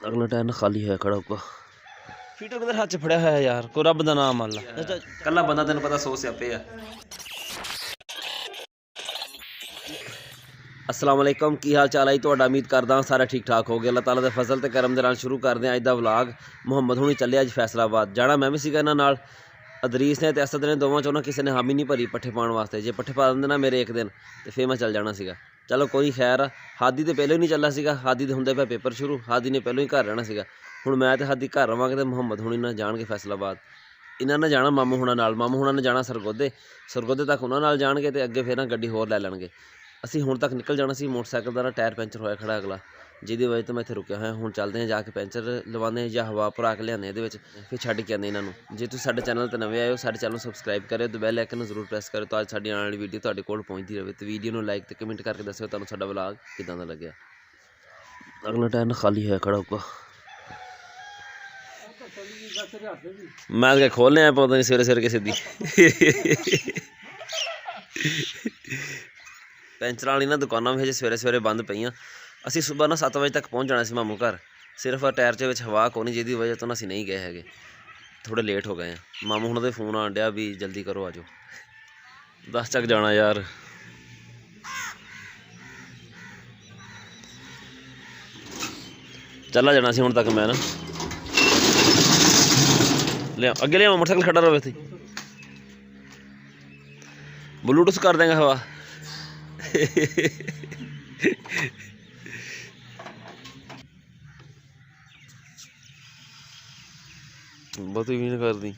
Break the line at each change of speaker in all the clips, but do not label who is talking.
अगला टायर खाली है खड़ा होगा। फीटर किधर हाथ च फड़िया है यार, कोई रब दा नाम अल्लाह कल्ला बंदा तेन पता सौ स्यापे है। अस्सलाम वालेकुम, की हाल चाल है तुहाडा? उम्मीद करदा सारा ठीक ठाक हो गया। अल्लाह ताला दे फजल ते करम दे नाल शुरू करदे अज दा व्लॉग। मुहम्मद हुणी चले अज फैसलाबाद जाना, मैं भी सीगा इन्हां नाल। अदरीस ने ते असद ने दोवां चों ना किसी ने हामी नहीं भरी पट्ठे पाउण वास्ते। जे पट्ठे पा दिंदे ना मेरे एक दिन तो फिर मैं चल जाना सीगा। चलो कोई खैर आ, हादी तो पहले ही नहीं चला सीगा, हादी दे हुंदे पे पेपर शुरू, हादी ने पहलों ही घर रहना सीगा। हुण मैं तो हादी घर रवांगे तो मुहम्मद हुणी ना जाणगे फैसलाबाद। इन्हां ने जाना मामू हुणां नाल, मामू हुणां ने जाना सरगोदे, सरगोदे तक उन्हां नाल जाणगे ते अगे फिर ना गड्डी होर लै लैणगे। ਅਸੀਂ ਹੁਣ ਤੱਕ ਨਿਕਲ ਜਾਣਾ ਸੀ। ਮੋਟਰਸਾਈਕਲ ਦਾ ਨਾ ਟਾਇਰ ਪੈਂਚਰ ਹੋਇਆ ਖੜਾ ਅਗਲਾ, ਜਿਹਦੀ ਵਜ੍ਹਾ ਤੋਂ ਮੈਂ ਇੱਥੇ ਰੁਕਿਆ ਹੋਇਆ। ਹੁਣ ਚੱਲਦੇ ਹਾਂ ਜਾ ਕੇ ਪੈਂਚਰ ਲਵਾਉਂਦੇ ਹਾਂ ਜਾਂ ਹਵਾ ਭਰਾ ਕੇ ਲਿਆਉਂਦੇ ਇਹਦੇ ਵਿੱਚ, ਫਿਰ ਛੱਡ ਕੇ ਆਉਂਦੇ ਇਹਨਾਂ ਨੂੰ। ਜੇ ਤੁਸੀਂ ਸਾਡੇ ਚੈਨਲ 'ਤੇ ਨਵੇਂ ਆਏ ਹੋ, ਸਾਡੇ ਚੈਨਲ ਨੂੰ ਸਬਸਕ੍ਰਾਈਬ ਕਰਿਓ ਤੇ ਬੈਲ ਆਈਕਨ ਨੂੰ ਜ਼ਰੂਰ ਪ੍ਰੈਸ ਕਰਿਓ ਤਾਂ ਅੱਜ ਸਾਡੀ ਆਉਣ ਵਾਲੀ ਵੀਡੀਓ ਤੁਹਾਡੇ ਕੋਲ ਪਹੁੰਚਦੀ ਰਹੇ। ਤੇ ਵੀਡੀਓ ਨੂੰ ਲਾਈਕ ਤੇ ਕਮੈਂਟ ਕਰਕੇ ਦੱਸਿਓ ਤੁਹਾਨੂੰ ਸਾਡਾ ਵਲੌਗ ਕਿੱਦਾਂ ਦਾ ਲੱਗਿਆ। ਅਗਲਾ ਟਾਇਰ ਨਾ ਖਾਲੀ ਹੋਇਆ ਖੜਾ ਹੋਊਗਾ। ਮੈਂ ਤਾਂ ਖੋਲ੍ਹ ਲਿਆ ਪਤਾ ਨਹੀਂ ਸਵੇਰੇ ਸਵੇਰੇ ਕਿਸੇ ਦੀ। ਪੈਂਚਰਾਂ ਵਾਲੀ ਨਾ ਦੁਕਾਨਾਂ ਵੀ ਹਜੇ ਸਵੇਰੇ ਸਵੇਰੇ ਬੰਦ ਪਈਆਂ। ਅਸੀਂ ਸੁਬਾਹ ਨਾ 7 ਵਜੇ ਤੱਕ ਪਹੁੰਚ ਜਾਣਾ ਸੀ ਮਾਮੂ ਘਰ, ਸਿਰਫ ਟਾਇਰ 'ਚ ਵਿੱਚ ਹਵਾ ਕੋਈ ਨਹੀਂ, ਜਿਹਦੀ ਵਜ੍ਹਾ ਤੋਂ ਅਸੀਂ ਨਹੀਂ ਗਏ ਹੈਗੇ, ਥੋੜ੍ਹੇ ਲੇਟ ਹੋ ਗਏ ਹਾਂ। ਮਾਮੂ ਹੁਣ ਦੇ ਫੋਨ ਆਉਣ ਡਿਆ ਵੀ ਜਲਦੀ ਕਰੋ ਆ ਜਾਓ, 10 ਤੱਕ ਜਾਣਾ ਯਾਰ। ਚੱਲਾ ਜਾਣਾ ਸੀ ਹੁਣ ਤੱਕ ਮੈਂ ਨਾ। ਲਿਆ ਅੱਗੇ ਲਿਆ, ਮੋਟਰਸਾਈਕਲ ਖੜਾ ਰਹੇ ਇੱਥੇ, ਬਲੂਟੂਥ ਕਰ ਦੇਂਗਾ ਹਵਾ। ਬਹੁਤੀ ਵੀ ਨਾ ਕਰਦੀ,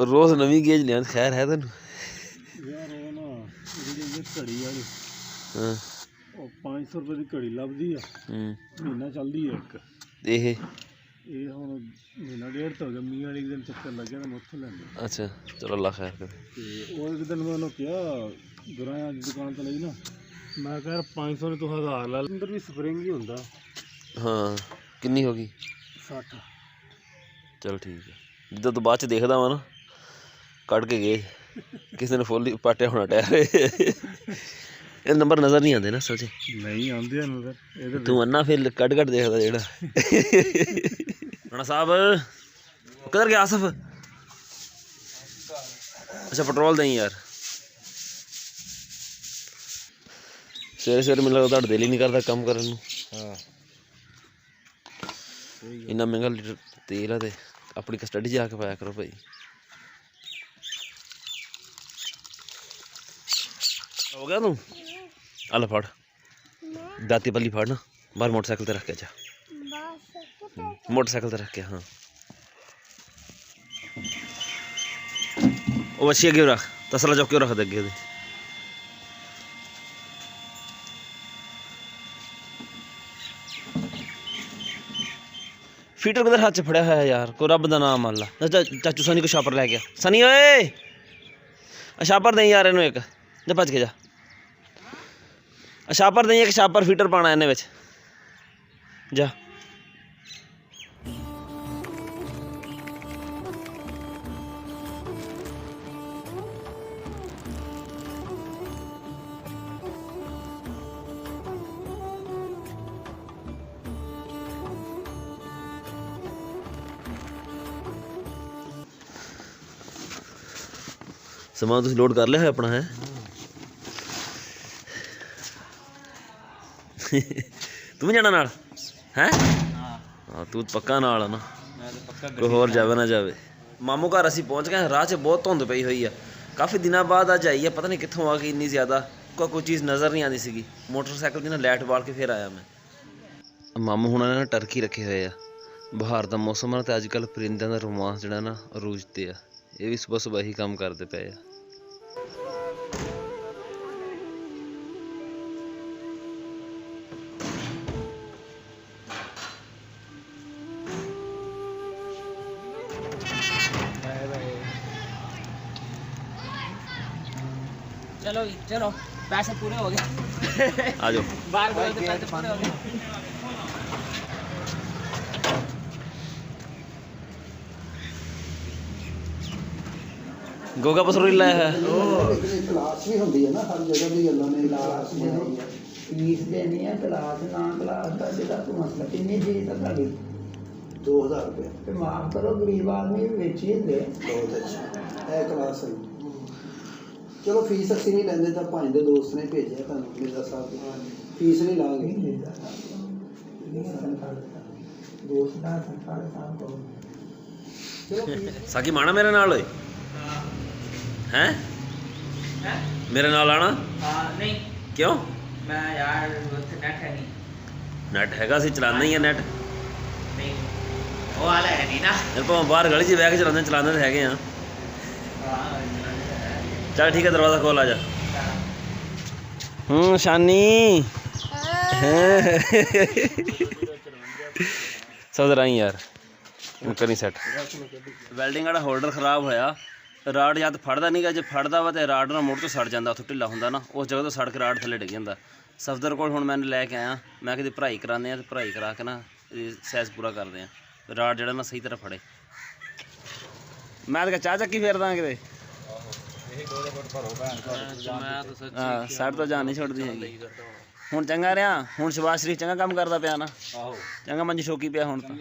ਰੋਜ਼ ਨਵੀਂ ਗੇਜ ਲਿਆਂ। ਖੈਰ ਹੈ ਤੈਨੂੰ
ਯਾਰ ਉਹ ਨਾ ਜਿਹੜੀ ਘੜੀ ਵਾਲੀ,
ਹਾਂ
ਉਹ 500 ਰੁਪਏ ਦੀ ਘੜੀ ਲੱਭਦੀ ਆ, ਮਹੀਨਾ ਚੱਲਦੀ ਆ ਇੱਕ। ਇਹ ਹੁਣ ਮਹੀਨਾ ਡੇਢ ਤੋਂ ਹੋ ਗਿਆ, ਮੀਂਹ ਵਾਲੀ ਦਿਨ ਚੱਕਰ ਲੱਗਿਆ ਤਾਂ ਮੈਂ ਉੱਥੋਂ ਲੈਂਦਾ।
ਅੱਛਾ ਚਲੋ ਅੱਲਾ ਖੈਰ ਕਰੇ।
ਤੇ ਉਹ ਇੱਕ ਦਿਨ ਮੈਂ ਉਹਨੂੰ ਕਿਹਾ ਗੁਰਾਂ ਦੀ ਦੁਕਾਨ ਤੋਂ ਲਈ ਨਾ, ਮੈਂ ਕਿਹਾ 500 ਨੇ ਤੂੰ 1000 ਲਾ, ਅੰਦਰ ਵੀ ਸਪਰਿੰਗ ਹੀ ਹੁੰਦਾ। ਹਾਂ
ਕਿੰਨੀ ਹੋ ਗਈ?
60।
ਚਲ ਠੀਕ ਹੈ। ਜਿੱਦਾਂ ਤੂੰ ਬਾਅਦ 'ਚ ਦੇਖਦਾ ਵਾ ਨਾ, ਕੱਢ ਕੇ ਗਏ ਕਿਸੇ ਨੇ ਫੁੱਲ ਪਾਟਿਆ ਹੋਣਾ ਟਾਇਰ। ਇਹ ਨੰਬਰ ਨਜ਼ਰ ਨਹੀਂ ਆਉਂਦੇ ਨਾ ਅਸਲ 'ਚ, ਨਹੀਂ ਆਉਂਦੇ ਆ ਨਜ਼ਰ। ਤੂੰ ਅੰਨਾ ਫਿਰ ਕੱਢ ਦੇਖਦਾ ਜਿਹੜਾ। ਰਾਣਾ ਸਾਹਿਬ ਕਿੱਧਰ ਗਿਆ ਆਸਫ? ਅੱਛਾ ਪੈਟਰੋਲ ਦੇਈ ਯਾਰ। ਸਵੇਰੇ ਸਵੇਰੇ ਮੈਨੂੰ ਲੱਗਦਾ ਤੁਹਾਡਾ ਦਿਲ ਹੀ ਨਹੀਂ ਕਰਦਾ ਕੰਮ ਕਰਨ ਨੂੰ। ਹਾਂ ਇੰਨਾ ਮਹਿੰਗਾ ਲੀਟਰ ਤੇਲ ਆ ਤੇ ਆਪਣੀ ਕਸਟਡੀ ਜਾ ਕੇ ਪਾਇਆ ਕਰੋ ਭਾਈ। ਹੋ ਗਿਆ ਤੂੰ? ਆਲਾ ਫੜ ਦਾਤੀ ਪੱਲੀ ਫੜ ਨਾ, ਬਾਹਰ ਮੋਟਰਸਾਈਕਲ ਤੇ ਰੱਖ ਕੇ ਜਾ, ਮੋਟਰਸਾਈਕਲ ਤੇ ਰੱਖ ਕੇ। ਹਾਂ ਉਹ ਵੱਛੀ ਅੱਗੇ ਰੱਖ, ਤਸਲਾ ਚੌਕ ਕਿਉਂ ਰੱਖਦੇ ਅੱਗੇ ਉਹਦੇ। ਫੀਟਰ ਕਿਧਰ ਹੱਥ 'ਚ ਫੜਿਆ ਹੋਇਆ ਯਾਰ, ਕੋਈ ਰੱਬ ਦਾ ਨਾਮ ਅੱਲਾ। ਚਾਚੂ ਸਨੀ ਕੋ ਛਾਪਰ ਲੈ ਗਿਆ। ਸਨੀ ਓਏ ਛਾਪਰ ਦੇਈ ਯਾਰ ਇਹਨੂੰ ਇੱਕ, ਜਾ ਭੱਜ ਕੇ ਜਾ। ਛਾਪਰ ਦੇਈ ਇੱਕ, ਛਾਪਰ ਫੀਟਰ ਪਾਉਣਾ ਇਹਨੇ ਵਿੱਚ, ਜਾ। ਸਮਾਨ ਤੁਸੀਂ ਲੋਡ ਕਰ ਲਿਆ ਹੋਇਆ ਆਪਣਾ? ਹੈ ਤੂੰ ਵੀ ਜਾਣਾ ਨਾਲ? ਹੈ ਹਾਂ ਤੂੰ ਪੱਕਾ ਨਾਲ ਆ ਨਾ, ਕੋਈ ਹੋਰ ਜਾਵੇ ਨਾ ਜਾਵੇ। ਮਾਮੂ ਘਰ ਅਸੀਂ ਪਹੁੰਚ ਗਏ। ਰਾਹ 'ਚ ਬਹੁਤ ਧੁੰਦ ਪਈ ਹੋਈ ਆ, ਕਾਫੀ ਦਿਨਾਂ ਬਾਅਦ ਅੱਜ ਆਈ ਆ, ਪਤਾ ਨਹੀਂ ਕਿੱਥੋਂ ਆ ਗਈ ਇੰਨੀ ਜ਼ਿਆਦਾ, ਕੋਈ ਚੀਜ਼ ਨਜ਼ਰ ਨਹੀਂ ਆਉਂਦੀ ਸੀਗੀ। ਮੋਟਰਸਾਈਕਲ ਦੀ ਨਾ ਲਾਈਟ ਬਾਲ ਕੇ ਫਿਰ ਆਇਆ ਮੈਂ। ਮਾਮੂ ਹੁਣਾਂ ਨੇ ਨਾ ਟਰਕੀ ਰੱਖੇ ਹੋਏ ਆ, ਬਹਾਰ ਦਾ ਮੌਸਮ ਆ ਤੇ ਅੱਜ ਕੱਲ੍ਹ ਪਰਿੰਦਿਆਂ ਦਾ ਰੋਮਾਂਸ ਜਿਹੜਾ ਨਾ ਅਰੂਜ 'ਤੇ ਆ। ਇਹ ਵੀ ਸੁਬਹ ਸੁਬਹ ਹੀ ਕੰਮ ਕਰਦੇ ਪਏ ਆ।
चलो चलो पैसे पूरे हो गए।
आ जाओ
बार बार पैसे पूरे हो गए।
गोगा पसरोली लाया है।
क्लास भी होंगी है ना, हर जगह भी अल्लाह ने क्लास बनाई है। फीस देनी है क्लास ना क्लास का जिला तू मसला कितनी फीस है ताड़ी
2000 रुपये
तो माफ करो गरीब आदमी बेची दे
बहुत अच्छा है क्लास है चलो फीस ਅਸੀਂ ਨਹੀਂ ਲੈਂਦੇ ਤਾਂ ਭਾਈ ਦੇ ਦੋਸਤ ਨੇ ਭੇਜਿਆ ਤੁਹਾਨੂੰ ਮਿਰਜ਼ਾ ਸਾਹਿਬ ਫੀਸ ਨਹੀਂ ਲਾਂਗੇ
दोस्त ना संसार काम करो
ਸਾਕੀ ਮਾਣਾ ਮੇਰੇ ਨਾਲ ਓਏ ਹੈ ਮੇਰੇ ਨਾਲ ਆਣਾ
हाँ नहीं
ਕਿਉਂ
मैं यार नेट है नहीं
ਨੈਟ ਹੈਗਾ ਸੀ ਚਲਾਉਂਦੇ ਹੀ ਆ ਨੈਟ
नहीं वो वाला है नहीं ना
ਫਿਰ ਭਾਵੇਂ ਬਾਹਰ ਗਲੀ 'ਚ ਬਹਿ ਕੇ ਚਲਾਉਂਦੇ ਤਾਂ ਹੈਗੇ ਆ ਚੱਲ ਠੀਕ ਹੈ ਦਰਵਾਜ਼ਾ ਖੋਲ ਆ ਜਾ ਸ਼ਾਨੀ ਸੌਦਰ ਆਈ ਯਾਰ ਕਰੀ ਸੈੱਟ ਵੈਲਡਿੰਗ ਵਾਲਾ ਹੋਲਡਰ ਖਰਾਬ ਹੋਇਆ ਰਾਡ ਜਦ ਫੜਦਾ ਨਹੀਂਗਾ ਜੇ ਫੜਦਾ ਵਾ ਤੇ ਰਾਡ ਨਾਲ ਮੁੜ ਤੋਂ ਸੜ ਜਾਂਦਾ ਉੱਥੋਂ ਢਿੱਲਾ ਹੁੰਦਾ ਨਾ ਉਸ ਜਗ੍ਹਾ ਤੋਂ ਸੜ ਕੇ ਰਾਡ ਥੱਲੇ ਡਿੱਗ ਜਾਂਦਾ ਸਫਦਰ ਕੋਲ ਹੁਣ ਮੈਨੂੰ ਲੈ ਕੇ ਆਇਆ ਮੈਂ ਕਿਤੇ ਭਰਾਈ ਕਰਾਉਂਦੇ ਆ ਤੇ ਭਰਾਈ ਕਰਾ ਕੇ ਨਾ ਸਾਈਜ਼ ਪੂਰਾ ਕਰਦੇ ਆ ਰਾਡ ਜਿਹੜਾ ਨਾ ਸਹੀ ਤਰ੍ਹਾਂ ਫੜੇ ਮੈਂ ਤਾਂ ਚਾਹ ਚੱਕੀ ਫੇਰਦਾ ਕਿਤੇ ਹਾਂ ਸਾਡੇ ਤੋਂ ਜਾਨ ਨਹੀਂ ਛੱਡਦੀ ਹੈਗੀ ਹੁਣ ਚੰਗਾ ਰਿਹਾ ਹੁਣ ਸ਼ਬਾਸ਼ ਸ਼ਰੀਫ ਚੰਗਾ ਕੰਮ ਕਰਦਾ ਪਿਆ ਨਾ ਚੰਗਾ ਮੰਜੀ ਸ਼ੋਕੀ ਪਿਆ ਹੁਣ ਤਾਂ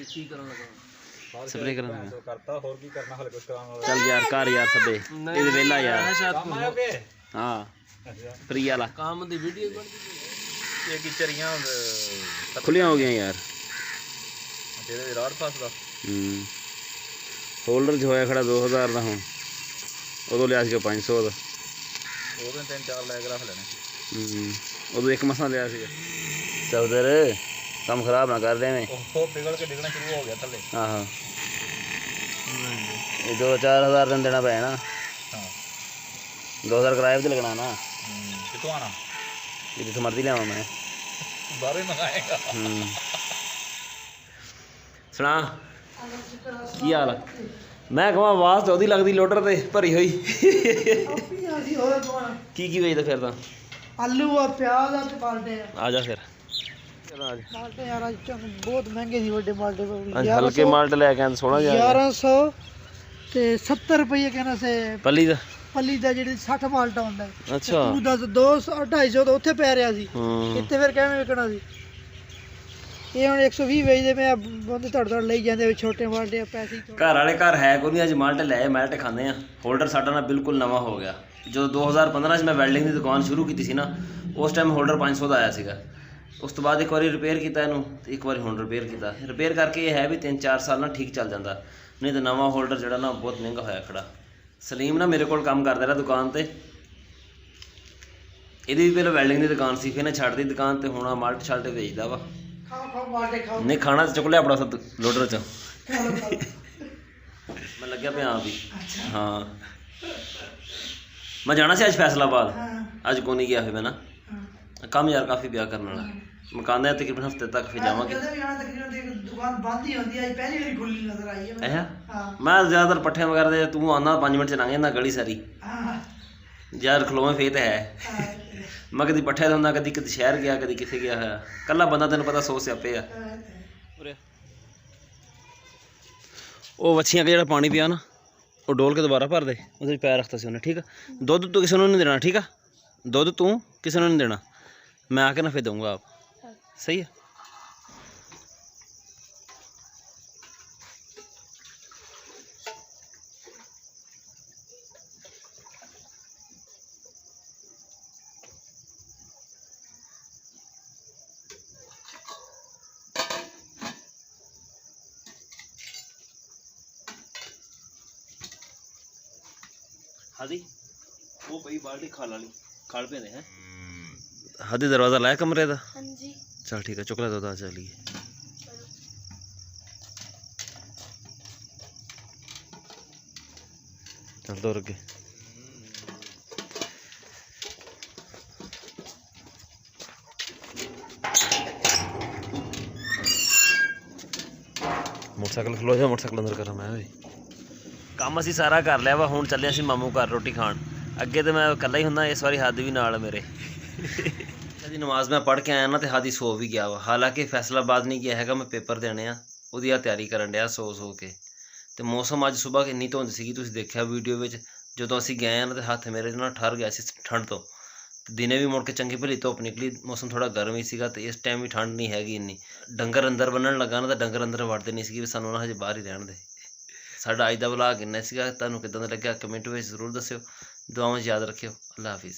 ਕੀ ਕਰਨ ਲੱਗਾ
ਸਪਰੇ ਕਰਨ ਲੱਗਾ
ਕਰਤਾ ਹੋਰ ਕੀ ਕਰਨਾ ਹਲੇ ਕੁਝ ਕਰਾਉਣ
ਚੱਲ ਯਾਰ ਕਰ ਯਾਰ ਸਭੇ ਇਹਦੇ ਵੇਲਾ ਯਾਰ ਹਾਂ ਫਰੀ ਵਾਲਾ
ਕੰਮ ਦੀ ਵੀਡੀਓ ਬਣਦੀ
ਇਹ ਕੀ ਚਰੀਆਂ
ਖੁੱਲੀਆਂ ਹੋ ਗਈਆਂ ਯਾਰ
ਜਿਹੜੇ ਰਾਡ ਫਸਦਾ
ਹੋਲਡਰ ਜੋ ਹੋਇਆ ਖੜਾ 2000 ਦਾ ਹੁਣ ਉਦੋਂ ਲਿਆ ਸੀਗਾ 500 ਦਾ
ਉਹਦੇ 3-4 ਲੈ ਕੇ ਰੱਖ ਲੈਣੇ
ਉਦੋਂ ਇੱਕ ਮਸਾਂ ਲਿਆ ਸੀਗਾ ਚੌਧਰ ਕੰਮ ਖਰਾਬ ਨਾ ਕਰ ਦੇਵੇਂ
ਉਹ ਪਿਘਲ ਕੇ ਡਿੱਗਣਾ ਸ਼ੁਰੂ ਹੋ ਗਿਆ ਥੱਲੇ
ਆਹੋ ਇਹ 2-4 ਦਿਨ ਦੇਣਾ ਪੈਣਾ
ਹਾਂ
2000 ਕਿਰਾਇਆ ਵੀ ਤਾਂ ਲੱਗਣਾ ਨਾ
ਕਿੱਥੋਂ ਆਣਾ
ਜਿੱਥੇ ਮਰਜ਼ੀ ਲਿਆਵਾਂ ਮੈਂ
ਬਾਹਰੋਂ ਹੀ ਮੰਗਾਏਗਾ
ਸੁਣਾ ਕੀ ਹਾਲ ਆ ਮੈਂ ਕਹਾਂ ਆਵਾਜ਼ ਤਾਂ ਉਹਦੀ ਲੱਗਦੀ ਲੋਡਰ ਤੇ ਭਰੀ ਹੋਈ ਕੀ ਵੇਚਦਾ ਫਿਰ ਤਾਂ
ਆਲੂ ਆ ਪਿਆਜ਼ ਆ ਤੇ ਬਾਲਟੇ
ਆ ਜਾ ਫਿਰ
ਮਾਲਟੇ ਯਾਰ ਅੱਜ ਬਹੁਤ ਮਹਿੰਗੇ ਸੀ ਵੱਡੇ ਮਾਲਟੇ
ਹਲਕੇ ਮਾਲਟ ਲੈ ਕੇ ਆਂਦੇ
1100 ਤੇ 70 ਰੁਪਏ ਕਹਿੰਦਾ ਸੇ
ਪੱਲੀ ਦਾ
ਜਿਹੜੀ 60 ਮਾਲਟਾ ਹੁੰਦਾ ਹੈ
ਅੱਛਾ
ਤੂੰ ਦੱਸ 200 250 ਤਾਂ ਉੱਥੇ ਪੈ ਰਿਹਾ ਸੀ ਇੱਥੇ ਫਿਰ ਕਿਵੇਂ ਵਿਕਣਾ ਸੀ ਇਹ ਹੁਣ 120 ਵੇਚਦੇ ਮੈਂ ਬੰਦੇ ਧੜ ਲਈ ਜਾਂਦੇ ਛੋਟੇ ਮਾਲਟੇ ਪੈਸੇ
ਘਰ ਵਾਲੇ ਘਰ ਹੈ ਕੋਈ ਨਹੀਂ ਅੱਜ ਮਾਲਟ ਲੈ ਮਾਲਟ ਖਾਂਦੇ ਆ ਹੋਲਡਰ ਸਾਡਾ ਨਾ ਬਿਲਕੁਲ ਨਵਾਂ ਹੋ ਗਿਆ ਜਦੋਂ 2015 'ਚ ਮੈਂ ਵੈਲਡਿੰਗ ਦੀ ਦੁਕਾਨ ਸ਼ੁਰੂ ਕੀਤੀ ਸੀ ਨਾ ਉਸ ਟਾਈਮ ਹੋਲਡਰ 500 ਦਾ ਆਇਆ ਸੀਗਾ ਉਸ ਤੋਂ ਬਾਅਦ ਇੱਕ ਵਾਰੀ ਰਿਪੇਅਰ ਕੀਤਾ ਇਹਨੂੰ ਤੇ ਇੱਕ ਵਾਰੀ ਹੁਣ ਰਿਪੇਅਰ ਕੀਤਾ ਰਿਪੇਅਰ ਕਰਕੇ ਇਹ ਹੈ ਵੀ 3-4 ਸਾਲ ਨਾਲ ਠੀਕ ਚੱਲ ਜਾਂਦਾ ਨਹੀਂ ਤਾਂ ਨਵਾਂ ਹੋਲਡਰ ਜਿਹੜਾ ਨਾ ਬਹੁਤ ਮਹਿੰਗਾ ਹੋਇਆ ਖੜਾ ਸਲੀਮ ਨਾ ਮੇਰੇ ਕੋਲ ਕੰਮ ਕਰਦਾ ਰਿਹਾ ਦੁਕਾਨ ਤੇ ਇਹਦੀ ਵੀ ਪਹਿਲਾਂ ਵੈਲਡਿੰਗ ਦੀ ਦੁਕਾਨ ਸੀ ਫਿਰ ਇਹਨੇ ਛੱਡ ਦਿੱਤੀ ਦੁਕਾਨ ਤੇ ਹੁਣ ਮਾਲਟ ਸ਼ਾਲਟ ਵੇਚਦਾ ਵਾ ਨਹੀਂ ਖਾਣਾ ਚੁੱਕ ਲਿਆ ਆਪਣਾ ਸਭ ਲੋਡਰ 'ਚ ਮੈਂ ਲੱਗਿਆ ਪਿਆ ਆਪ ਹੀ ਹਾਂ ਮੈਂ ਜਾਣਾ ਸੀ ਅੱਜ ਫੈਸਲਾਬਾਦ ਅੱਜ ਕੋਈ ਨਹੀਂ ਗਿਆ ਫਿਰ ਮੈਂ ਨਾ ਕੰਮ ਯਾਰ ਕਾਫੀ ਪਿਆ ਕਰਨ ਵਾਲਾ ਮਕਾਨ ਦਾ ਤਕਰੀਬਨ ਹਫ਼ਤੇ ਤੱਕ ਫਿਰ ਜਾਵਾਂਗੇ
ਦੁਕਾਨ ਬੰਦ ਹੀ ਹੁੰਦੀ ਹੈ ਪਹਿਲੀ ਵਾਰੀ ਖੁੱਲੀ ਨਜ਼ਰ ਆਈ ਹੈ
ਮੈਂ ਜ਼ਿਆਦਾਤਰ ਪੱਠਿਆਂ ਵਗੈਰਾ ਦੇ ਤੂੰ ਆਉਂਦਾ 5 ਮਿੰਟ 'ਚ ਲੰਘ ਜਾਂਦਾ ਗਲੀ ਸਾਰੀ ਯਾਰ ਖਲੋਵੇਂ ਫੇਰ ਤਾਂ ਹੈ ਮੈਂ ਕਦੀ ਪੱਠਿਆਂ 'ਤੇ ਹੁੰਦਾ ਕਦੀ ਕਿਤੇ ਸ਼ਹਿਰ ਗਿਆ ਕਦੀ ਕਿੱਥੇ ਗਿਆ ਹੋਇਆ ਇਕੱਲਾ ਬੰਦਾ ਤੈਨੂੰ ਪਤਾ 100 ਸਿਆਪੇ ਆ ਉਹ ਵੱਛੀਆਂ ਦਾ ਜਿਹੜਾ ਪਾਣੀ ਪਿਆ ਨਾ ਉਹ ਡੋਲ ਕੇ ਦੁਬਾਰਾ ਭਰ ਦੇ ਉਹਦੇ 'ਚ ਪੈਰ ਰੱਖਤਾ ਸੀ ਉਹਨੇ ਠੀਕ ਆ ਦੁੱਧ ਤੂੰ ਕਿਸੇ ਨੂੰ ਨਹੀਂ ਦੇਣਾ ਠੀਕ ਆ ਦੁੱਧ ਤੂੰ ਕਿਸੇ ਨੂੰ ਨਹੀਂ ਦੇਣਾ ਮੈਂ ਆ ਕੇ ਨਾ ਫਿਰ ਦਊਂਗਾ ਆਪ ਸਹੀ ਹੈ हादी वो भाई बाल्टी खाल वाली खाल पे हैं हादी दरवाजा लाया कमरे का हाँ जी चल ठीक है चुकला तो चलिए चल तो अगे मोटरसाइकिल खलो जा मोटरसाइकिल अंदर करा मैं भी ਕੰਮ ਅਸੀਂ ਸਾਰਾ ਕਰ ਲਿਆ ਵਾ ਹੁਣ ਚੱਲੇ ਅਸੀਂ ਮਾਮੂ ਘਰ ਰੋਟੀ ਖਾਣ ਅੱਗੇ ਤੇ ਮੈਂ ਇਕੱਲਾ ਹੀ ਹੁੰਦਾ ਇਸ ਵਾਰੀ ਹਾਦੀ ਵੀ ਨਾਲ ਮੇਰੇ ਇਹਦੀ ਨਮਾਜ਼ ਮੈਂ ਪੜ੍ਹ ਕੇ ਆਇਆ ਨਾ ਤੇ ਹਾਦੀ ਸੋ ਵੀ ਗਿਆ ਵਾ ਹਾਲਾਂਕਿ ਫੈਸਲਾਬਾਦ ਨਹੀਂ ਗਿਆ ਹੈਗਾ ਮੈਂ ਪੇਪਰ ਦੇਣੇ ਆ ਉਹਦੀ ਆ ਤਿਆਰੀ ਕਰਨ ਡਿਆ ਸੋ ਕੇ ਤੇ ਮੌਸਮ ਅੱਜ ਸਵੇਰ ਇੰਨੀ ਧੁੰਦ ਸੀਗੀ ਤੁਸੀਂ ਦੇਖਿਆ ਵੀਡੀਓ ਵਿੱਚ ਜਦੋਂ ਅਸੀਂ ਗਏ ਆ ਨਾ ਤੇ ਹੱਥ ਮੇਰੇ ਨਾਲ ਠਰ ਗਿਆ ਸੀ ਠੰਡ ਤੋਂ ਦਿਨੇ ਵੀ ਮੁੜ ਕੇ ਚੰਗੀ ਭਲੀ ਧੁੱਪ ਨਿਕਲੀ, ਮੌਸਮ ਥੋੜ੍ਹਾ ਗਰਮ ਹੀ ਸੀਗਾ ਅਤੇ ਇਸ ਟਾਈਮ ਵੀ ਠੰਡ ਨਹੀਂ ਹੈਗੀ ਇੰਨੀ। ਡੰਗਰ ਅੰਦਰ ਬੰਨਣ ਲੱਗਾ ਨਾ ਤਾਂ ਡੰਗਰ ਅੰਦਰ ਵੜਦੇ ਨਹੀਂ ਸੀਗੇ ਵੀ ਸਾਨੂੰ ਨਾ ਹਜੇ ਬਾਹਰ ਹੀ ਰਹਿਣ ਦੇ। ਸਾਡਾ ਅੱਜ ਦਾ ਵਲੌਗ ਇੰਨਾ ਸੀਗਾ, ਤੁਹਾਨੂੰ ਕਿੱਦਾਂ ਦਾ ਲੱਗਿਆ ਕਮੈਂਟ ਵਿੱਚ ਜ਼ਰੂਰ ਦੱਸਿਓ। ਦੁਆਵਾਂ 'ਚ ਯਾਦ ਰੱਖਿਓ। ਅੱਲਾ ਹਾਫਿਜ਼।